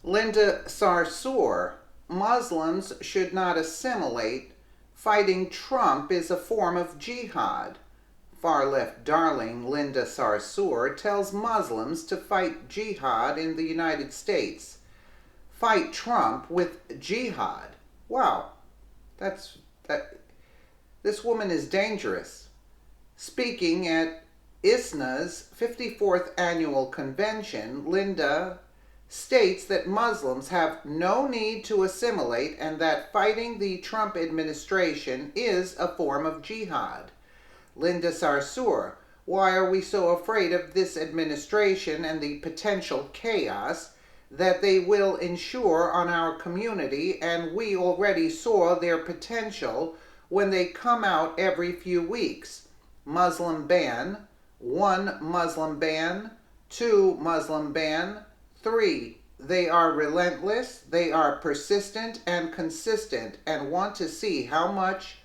Linda Sarsour, Muslims should not assimilate. Fighting Trump is a form of jihad. Far-left darling Linda Sarsour tells Muslims to fight jihad in the United States. Fight Trump with jihad. Wow, this woman is dangerous. Speaking at ISNA's 54th annual convention, Linda states that Muslims have no need to assimilate and that fighting the Trump administration is a form of jihad. Linda Sarsour, why are we so afraid of this administration and the potential chaos that they will ensure on our community? And we already saw their potential when they come out every few weeks. Muslim ban, 1 Muslim ban, 2 Muslim ban, 3, they are relentless, they are persistent and consistent and want to see how much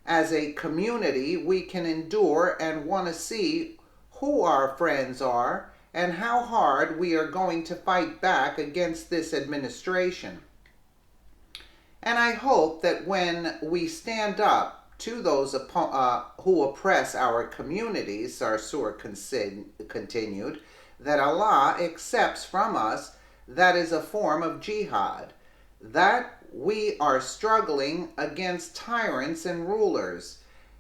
as a community we can endure and want to see who our friends are and how hard we are going to fight back against this administration. And I hope that when we stand up to those who oppress our communities, Sarsour continued, that Allah accepts from us that is a form of jihad, that we are struggling against tyrants and rulers,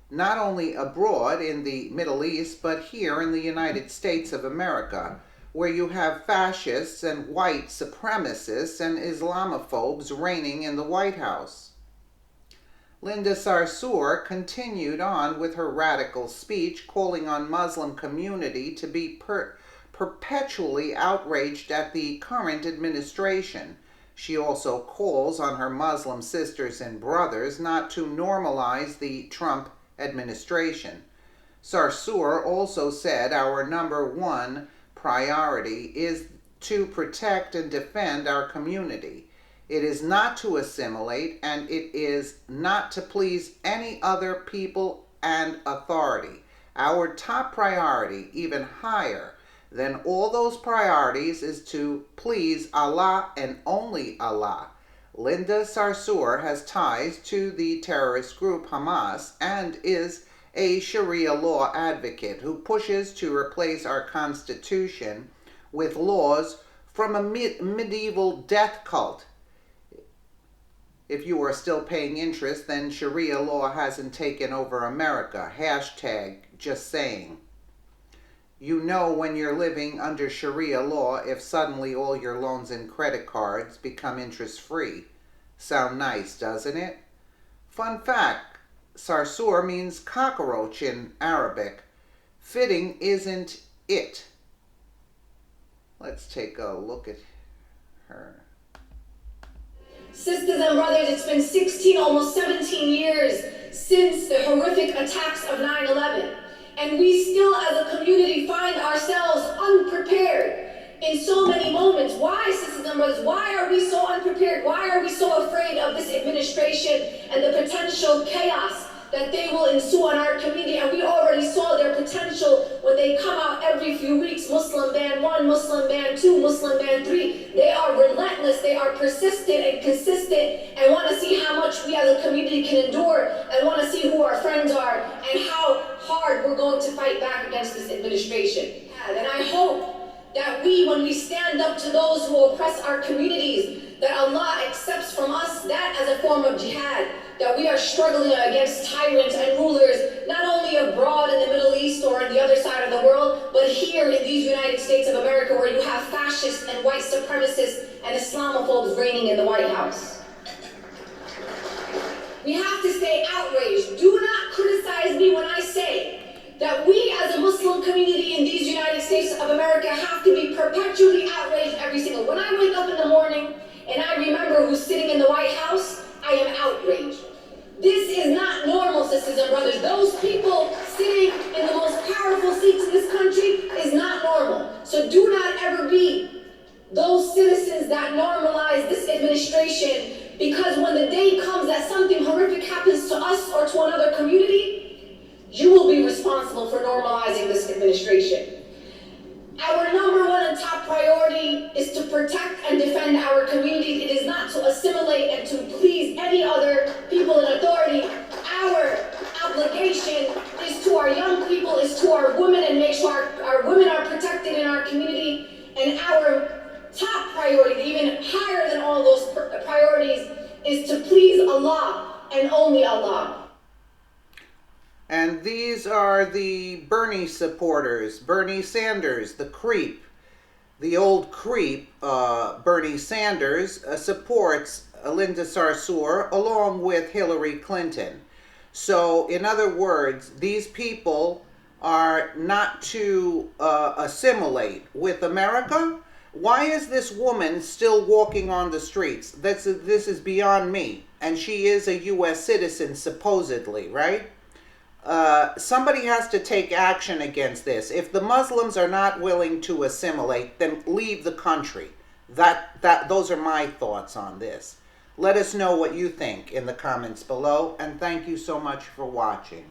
not only abroad in the Middle East, but here in the United States of America, where you have fascists and white supremacists and Islamophobes reigning in the White House. Linda Sarsour continued on with her radical speech, calling on Muslim community to be perpetually outraged at the current administration. She also calls on her Muslim sisters and brothers not to normalize the Trump administration. Sarsour also said our number 1 priority is to protect and defend our community. It is not to assimilate, and it is not to please any other people and authority. Our top priority, even higher than all those priorities, is to please Allah and only Allah. Linda Sarsour has ties to the terrorist group Hamas and is a Sharia law advocate who pushes to replace our Constitution with laws from a medieval death cult. If you are still paying interest, then Sharia law hasn't taken over America. Hashtag just saying. You know when you're living under Sharia law if suddenly all your loans and credit cards become interest-free. Sound nice, doesn't it? Fun fact, Sarsour means cockroach in Arabic. Fitting isn't it? Let's take a look at her. Sisters and brothers, it's been 16, almost 17 years since the horrific attacks of 9/11. And we still, as a community, find ourselves unprepared in so many moments. Why, sisters and brothers? Why are we so unprepared? Why are we so afraid of this administration and the potential chaos that they will ensue on our community? And we already saw their potential when they come out every few weeks. Muslim ban 1, Muslim ban 2, Muslim ban 3. They are relentless, they are persistent and consistent, and want to see how much we as a community can endure, and want to see who our friends are, and how hard we're going to fight back against this administration. And I hope that we, when we stand up to those who oppress our communities, that Allah accepts from us that as a form of jihad, that we are struggling against tyrants and rulers, not only abroad in the Middle East or in the other side of the world, but here in these United States of America, where you have fascists and white supremacists and Islamophobes reigning in the White House. We have to stay outraged. Do not criticize me when I say that we as a Muslim community in these United States of America have to be perpetually outraged every single. When I wake up in the morning and I remember who's sitting in the White House, I am outraged. This is not normal, sisters and brothers. Those people sitting in the most powerful seats in this country is not normal. So do not ever be those citizens that normalize this administration, because when the day comes that something horrific happens to us or to another community, you will be responsible for normalizing this administration. Our number one and top priority is to protect and defend our community. It is not to assimilate and to please any other people in authority. Our obligation is to our young people, is to our women, and make sure our women are protected in our community. And our top priority, even higher than all those priorities, is to please Allah and only Allah. And these are the Bernie supporters. Bernie Sanders, the creep. The old creep, Bernie Sanders, supports Linda Sarsour along with Hillary Clinton. So, in other words, these people are not to assimilate with America. Why is this woman still walking on the streets? This is beyond me. And she is a U.S. citizen, supposedly, right? Somebody has to take action against this. If the Muslims are not willing to assimilate, then leave the country. Those are my thoughts on this. Let us know what you think in the comments below, and thank you so much for watching.